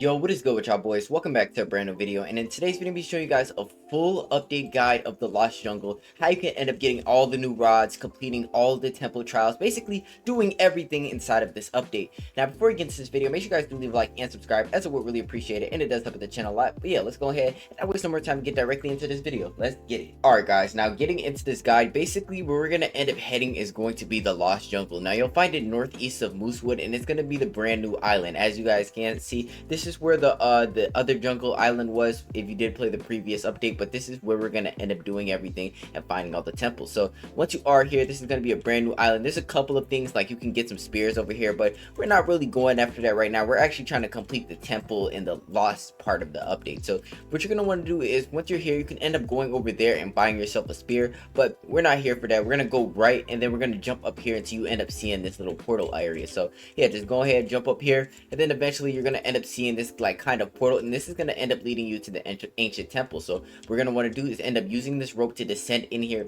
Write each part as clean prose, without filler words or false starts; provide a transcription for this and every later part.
Yo, what is good with y'all boys? Welcome back to a brand new video, and in today's video, I'm going to be showing you guys a full update guide of the Lost Jungle, how you can end up getting all the new rods, completing all the temple trials, basically doing everything inside of this update. Now, before we get into this video, make sure you guys do leave a like and subscribe, as I would really appreciate it, and it does help the channel a lot. But yeah, let's go ahead and not waste no more time and get directly into this video. Let's get it. Alright guys, now getting into this guide, basically where we're going to end up heading is going to be the Lost Jungle. Now, you'll find it northeast of Moosewood, and it's going to be the brand new island. As you guys can see, this is where the other jungle island was if you did play the previous update, but this is where we're going to end up doing everything and finding all the temples. So once you are here, this is going to be a brand new island. There's a couple of things, like you can get some spears over here, but we're not really going after that right now. We're actually trying to complete the temple in the lost part of the update. So what you're going to want to do is, once you're here, you can end up going over there and buying yourself a spear, but we're not here for that. We're going to go right, and then we're going to jump up here until you end up seeing this little portal area. So yeah, just go ahead, jump up here, and then eventually you're going to end up seeing this like kind of portal, and this is going to end up leading you to the ancient temple. So we're going to want to do is end up using this rope to descend in here,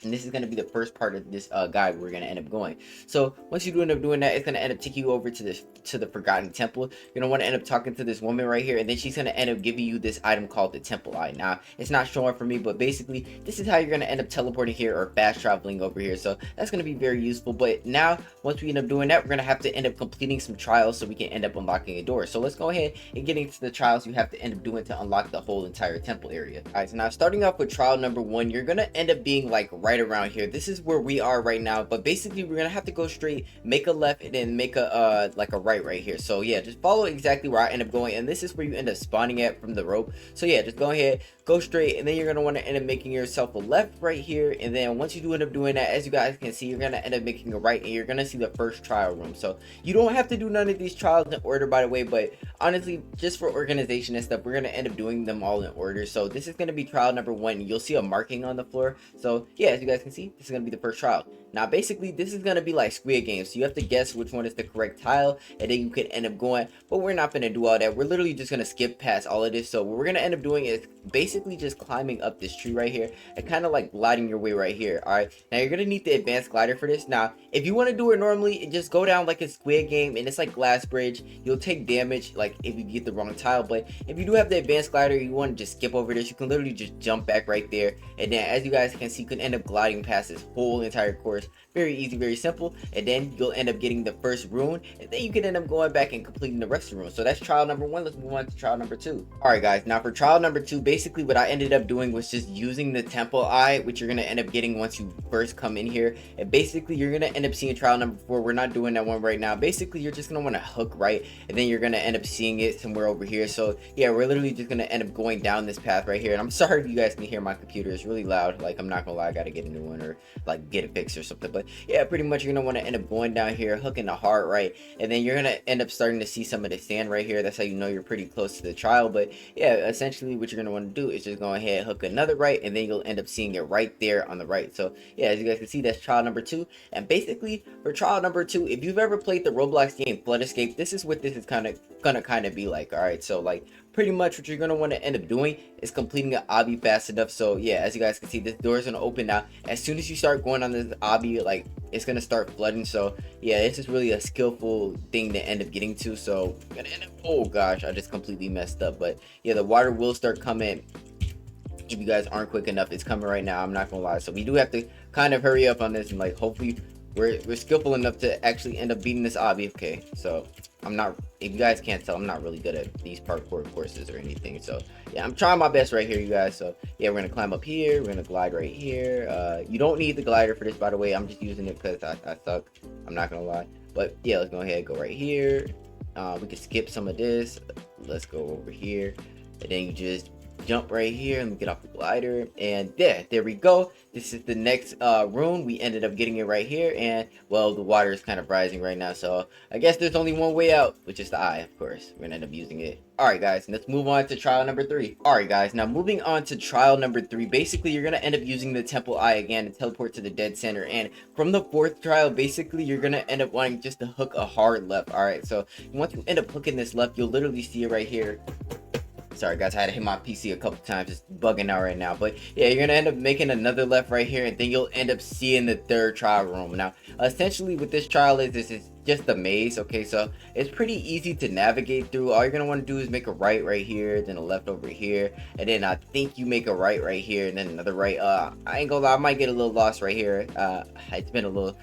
and this is going to be the first part of this guide we're going to end up going. So once you do end up doing that, it's going to end up taking you over to the forgotten temple. You're going to want to end up talking to this woman right here, and then she's going to end up giving you this item called the temple eye. Now, it's not showing for me, but basically this is how you're going to end up teleporting here or fast traveling over here. So that's going to be very useful. But now, once we end up doing that, we're going to have to end up completing some trials so we can end up unlocking a door. So let's go ahead and get into the trials you have to end up doing to unlock the whole entire temple area. All right, so now starting off with trial number 1, you're going to end up being like right around here. This is where we are right now, but basically we're gonna have to go straight, make a left, and then make a like a right here. So yeah, just follow exactly where I end up going, and this is where you end up spawning at from the rope. So yeah, just go ahead, go straight, and then you're gonna want to end up making yourself a left right here, and then once you do end up doing that, as you guys can see, you're gonna end up making a right, and you're gonna see the first trial room. So you don't have to do none of these trials in order, by the way, but honestly, just for organization and stuff, we're gonna end up doing them all in order. So this is gonna be trial number 1. You'll see a marking on the floor. So yeah, as you guys can see, this is gonna be the first trial. Now basically this is gonna be like Squid Game, so you have to guess which one is the correct tile, and then you can end up going, but we're not gonna do all that. We're literally just gonna skip past all of this. So what we're gonna end up doing is basically just climbing up this tree right here and kind of like gliding your way right here. All right, now you're gonna need the advanced glider for this. Now if you want to do it normally, just go down like a Squid Game, and it's like glass bridge. You'll take damage like if you get the wrong tile, but if you do have the advanced glider, you want to just skip over this, you can literally just jump back right there, and then as you guys can see, you can end up gliding past this whole entire course. Very easy, very simple, and then you'll end up getting the first rune, and then you can end up going back and completing the rest of the runes. So that's trial number 1. Let's move on to trial number 2. All right guys, now for trial number 2, basically what I ended up doing was just using the temple eye, which you're going to end up getting once you first come in here, and basically you're going to end up seeing trial number 4. We're not doing that one right now. Basically you're just going to want to hook right, and then you're going to end up seeing it somewhere over here. So yeah, we're literally just going to end up going down this path right here, and I'm sorry if you guys can hear my computer. It's really loud. Like, I'm not gonna lie, I gotta get a new one or like get it fixed or something. But yeah, pretty much you're gonna want to end up going down here, hooking the heart right, and then you're gonna end up starting to see some of the sand right here. That's how you know you're pretty close to the trial. But yeah, essentially what you're gonna want to do is just go ahead, hook another right, and then you'll end up seeing it right there on the right. So yeah, as you guys can see, that's trial number 2. And basically for trial number 2, if you've ever played the Roblox game Flood Escape, this is what this is gonna be like. All right, so like pretty much what you're going to want to end up doing is completing an obby fast enough. So yeah, as you guys can see, this door is going to open now. As soon as you start going on this obby, like, it's going to start flooding. So yeah, this is really a skillful thing to end up getting to. So I'm gonna end up, oh gosh, I just completely messed up. But yeah, the water will start coming if you guys aren't quick enough. It's coming right now, I'm not gonna lie. So we do have to kind of hurry up on this, and like hopefully we're skillful enough to actually end up beating this obby. Okay, so I'm not, if you guys can't tell, I'm not really good at these parkour courses or anything. So yeah, I'm trying my best right here, you guys. So yeah, we're gonna climb up here, we're gonna glide right here. You don't need the glider for this, by the way. I'm just using it because I suck, I'm not gonna lie. But yeah, let's go ahead and go right here. We can skip some of this. Let's go over here, and then you just jump right here and get off the glider, and there we go. This is the next rune. We ended up getting it right here, and well, the water is kind of rising right now, so I guess there's only one way out, which is the eye. Of course, we're gonna end up using it. All right guys, let's move on to trial number 3. All right guys, now moving on to trial number 3, basically you're gonna end up using the temple eye again to teleport to the dead center, and from the 4th trial, basically you're gonna end up wanting just to hook a hard left. All right, so once you end up hooking this left, you'll literally see it right here. Sorry guys, I had to hit my PC a couple times, it's bugging out right now. But yeah, you're gonna end up making another left right here, and then you'll end up seeing the 3rd trial room. Now essentially what this trial is just the maze. Okay, so it's pretty easy to navigate through. All you're gonna want to do is make a right here, then a left over here, and then I think you make a right here, and then another right. I ain't gonna lie, I might get a little lost right here. It's been a little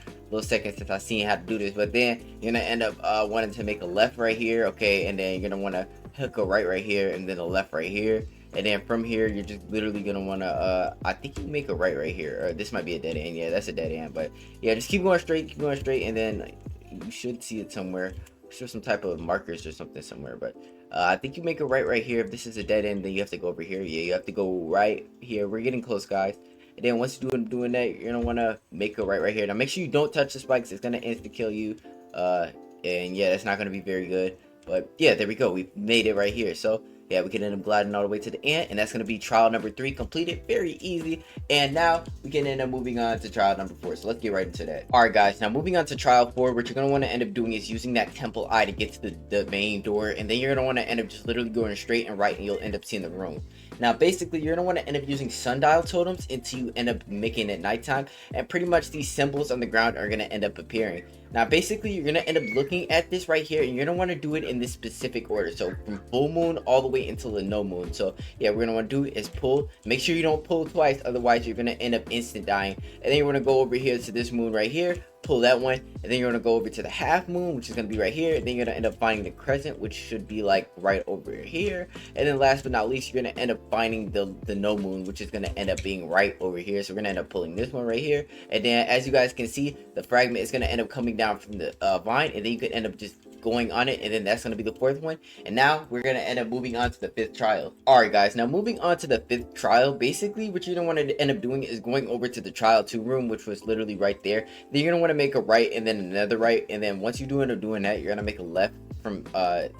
second since I seen how to do this, but then you're gonna end up wanting to make a left right here. Okay, and then you're gonna want to hook a right here, and then a left right here. And then from here, you're just literally gonna wanna I think you make a right here. Or this might be a dead end. Yeah, that's a dead end. But yeah, just keep going straight, and then you should see it somewhere. Show some type of markers or something somewhere. But I think you make a right here. If this is a dead end, then you have to go over here. Yeah, you have to go right here. We're getting close, guys. And then once you're doing that, you're gonna wanna make a right here. Now make sure you don't touch the spikes. It's gonna insta kill you. And yeah, that's not gonna be very good. But yeah, there we go. We made it right here. So yeah, we can end up gliding all the way to the end, and that's going to be trial number 3 completed. Very easy. And now we can end up moving on to trial number 4. So let's get right into that. All right, guys. Now moving on to trial 4, what you're going to want to end up doing is using that temple eye to get to the main door, and then you're going to want to end up just literally going straight and right, and you'll end up seeing the room. Now, basically, you're going to want to end up using sundial totems until you end up making it nighttime, and pretty much these symbols on the ground are going to end up appearing. Now, basically, you're going to end up looking at this right here, and you're going to want to do it in this specific order. So, from full moon all the way until the no moon. So, yeah, we're going to want to do is pull. Make sure you don't pull twice, otherwise you're going to end up instant dying. And then you're going to go over here to this moon right here, pull that one, and then you're going to go over to the half moon, which is going to be right here, and then you're going to end up finding the crescent, which should be like right over here. And then last but not least, you're going to end up finding the no moon, which is going to end up being right over here. So we're going to end up pulling this one right here, and then as you guys can see, the fragment is going to end up coming down from the vine, and then you could end up just going on it, and then that's going to be the 4th one. And now we're going to end up moving on to the 5th trial. All right, guys, now moving on to the 5th trial, basically what you're going to want to end up doing is going over to the trial 2 room, which was literally right there. Then you're going to want to make a right and then another right, and then once you do end up doing that, you're going to make a left from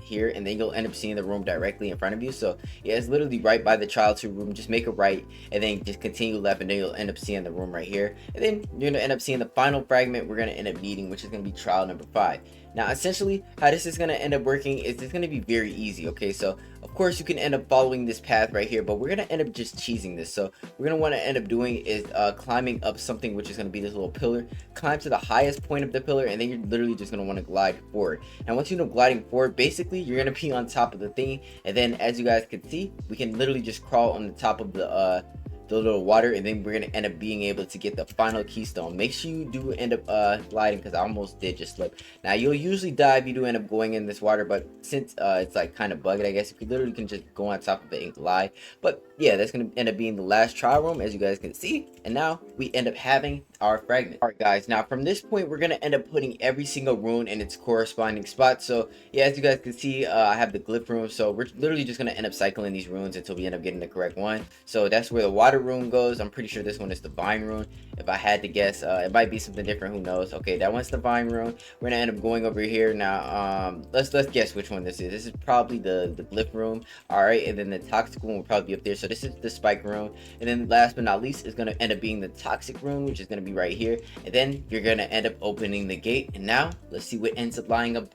here, and then you'll end up seeing the room directly in front of you. So yeah, it's literally right by the trial 2 room. Just make a right and then just continue left, and then you'll end up seeing the room right here, and then you're going to end up seeing the final fragment we're going to end up needing, which is going to be trial number 5. Now, essentially, how this is going to end up working is it's going to be very easy, okay? So, of course, you can end up following this path right here, but we're going to end up just cheesing this. So, we're going to want to end up doing is climbing up something, which is going to be this little pillar. Climb to the highest point of the pillar, and then you're literally just going to want to glide forward. And once you know gliding forward, basically, you're going to be on top of the thing. And then, as you guys can see, we can literally just crawl on the top of the little water, and then we're gonna end up being able to get the final keystone. Make sure you do end up gliding, because I almost did just slip. Now you'll usually die if you do end up going in this water, but since it's like kind of bugged, I guess you literally can just go on top of it and glide. But yeah, that's gonna end up being the last trial room, as you guys can see. And now we end up having our fragment. All right, guys, now from this point we're gonna end up putting every single rune in its corresponding spot. So yeah, as you guys can see, I have the glyph rune, so we're literally just gonna end up cycling these runes until we end up getting the correct one. So that's where the water rune goes. I'm pretty sure this one is the vine rune, if I had to guess. It might be something different, who knows. Okay, that one's the vine rune. We're gonna end up going over here now. Let's guess which one this is. This is probably the glyph rune. All right, and then the toxic one will probably be up there. So this is the spike rune, and then last but not least is gonna end up being the toxic rune, which is gonna be right here. And then you're gonna end up opening the gate, and now let's see what ends up lying up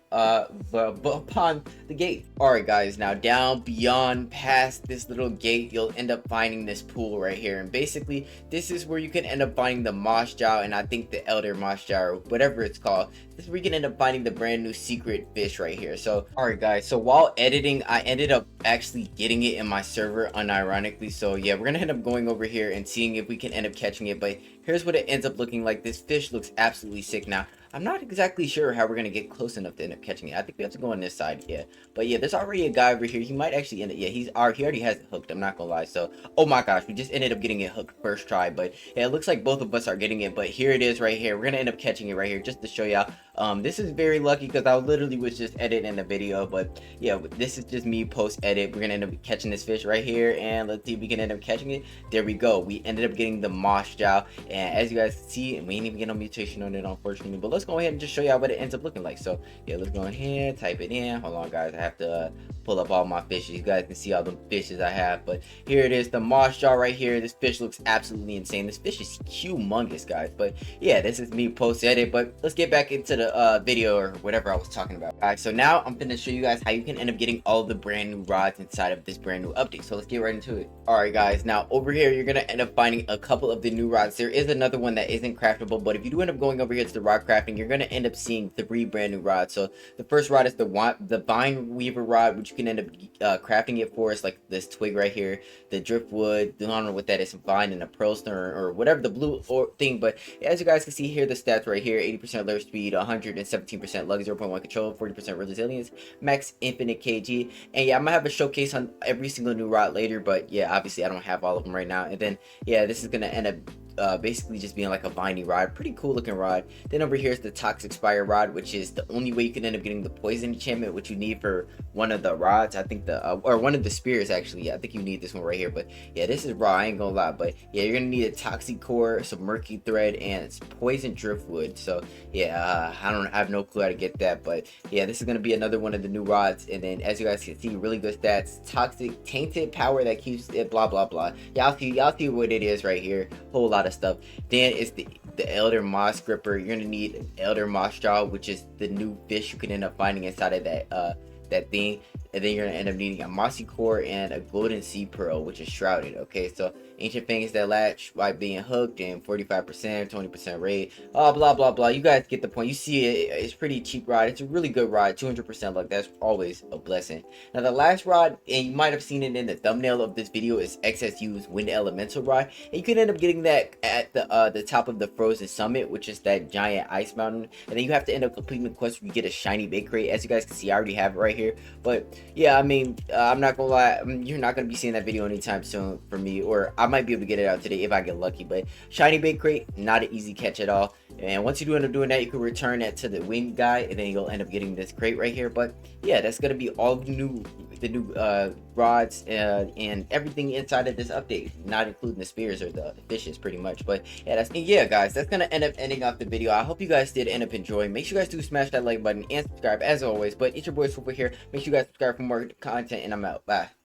upon the gate. All right, guys, now down beyond past this little gate, you'll end up finding this pool right here, and basically this is where you can end up finding the moss jaw, and I think the elder moss jaw, or whatever it's called. This is where you can end up finding the brand new secret fish right here. So all right, guys, so while editing, I ended up actually getting it in my server unironically. So yeah, we're gonna end up going over here and seeing if we can end up catching it. But here's what it ends up looking like. This fish looks absolutely sick. Now I'm not exactly sure how we're gonna get close enough to end up catching it. I think we have to go on this side. Yeah, but yeah, there's already a guy over here. He might actually end up, yeah, he already has it hooked, I'm not gonna lie. So oh my gosh, we just ended up getting it hooked first try. But yeah, it looks like both of us are getting it. But here it is right here. We're gonna end up catching it right here, just to show y'all. This is very lucky because I literally was just editing the video. But yeah, this is just me post edit. We're gonna end up catching this fish right here, and let's see if we can end up catching it. There we go. We ended up getting the moss jaw, and as you guys see, and we ain't even get no mutation on it, unfortunately. But let's go ahead and just show y'all what it ends up looking like. So yeah, let's go ahead, type it in. Hold on, guys, I have to pull up all my fishes. You guys can see all the fishes I have. But here it is, the moss jaw right here. This fish looks absolutely insane. This fish is humongous, guys. But yeah, this is me post edit. But let's get back into the video or whatever I was talking about. Alright, so now I'm gonna show you guys how you can end up getting all the brand new rods inside of this brand new update. So let's get right into it. Alright guys, now over here you're gonna end up finding a couple of the new rods. There is another one that isn't craftable, but if you do end up going over here to the rod crafting, you're gonna end up seeing 3 brand new rods. So the first rod is the vine weaver rod, which you can end up crafting it for. It's like this twig right here, the driftwood, I don't know what that is, some vine and a pearl stone or whatever the blue or thing. But as you guys can see here, the stats right here: 80% layer speed, 117% luck, 0.1 control, 40% resilience, max infinite kg. And yeah, I'm gonna have a showcase on every single new rod later, but yeah, obviously I don't have all of them right now. And then yeah, this is gonna end up basically just being like a viney rod, pretty cool looking rod. Then over here is the toxic spire rod, which is the only way you can end up getting the poison enchantment, which you need for one of the rods. I think or one of the spears actually. Yeah, I think you need this one right here. But yeah, this is raw, I ain't gonna lie. But yeah, you're gonna need a toxic core, some murky thread, and it's poison driftwood. So yeah, I have no clue how to get that, but yeah, this is gonna be another one of the new rods. And then as you guys can see, really good stats: toxic tainted power that keeps it, blah blah blah. Y'all see what it is right here. Whole lot of stuff. Then it's the elder moss gripper. You're gonna need an elder moss jaw, which is the new fish you can end up finding inside of that thing. And then you're gonna end up needing a mossy core and a golden sea pearl, which is shrouded. Okay, so ancient fangs that latch by being hooked, and 45%, 20% rate, blah blah blah. You guys get the point. You see it, it's pretty cheap rod. It's a really good rod. 200% luck, that's always a blessing. Now the last rod, and you might have seen it in the thumbnail of this video, is XSU's wind elemental rod, and you can end up getting that at the top of the frozen summit, which is that giant ice mountain. And then you have to end up completing the quest where you get a shiny bait crate. As you guys can see, I already have it right here. But yeah, I mean, I'm not gonna lie, you're not gonna be seeing that video anytime soon for me, or I might be able to get it out today if I get lucky. But shiny bait crate, not an easy catch at all. And once you do end up doing that, you can return that to the wing guy, and then you'll end up getting this crate right here. But yeah, that's gonna be all the new rods and everything inside of this update, not including the spears or the fishes, pretty much. But yeah, guys, that's gonna end up ending off the video. I hope you guys did end up enjoying. Make sure you guys do smash that like button and subscribe as always. But it's your boy Swoop here. Make sure you guys subscribe for more content, and I'm out. Bye.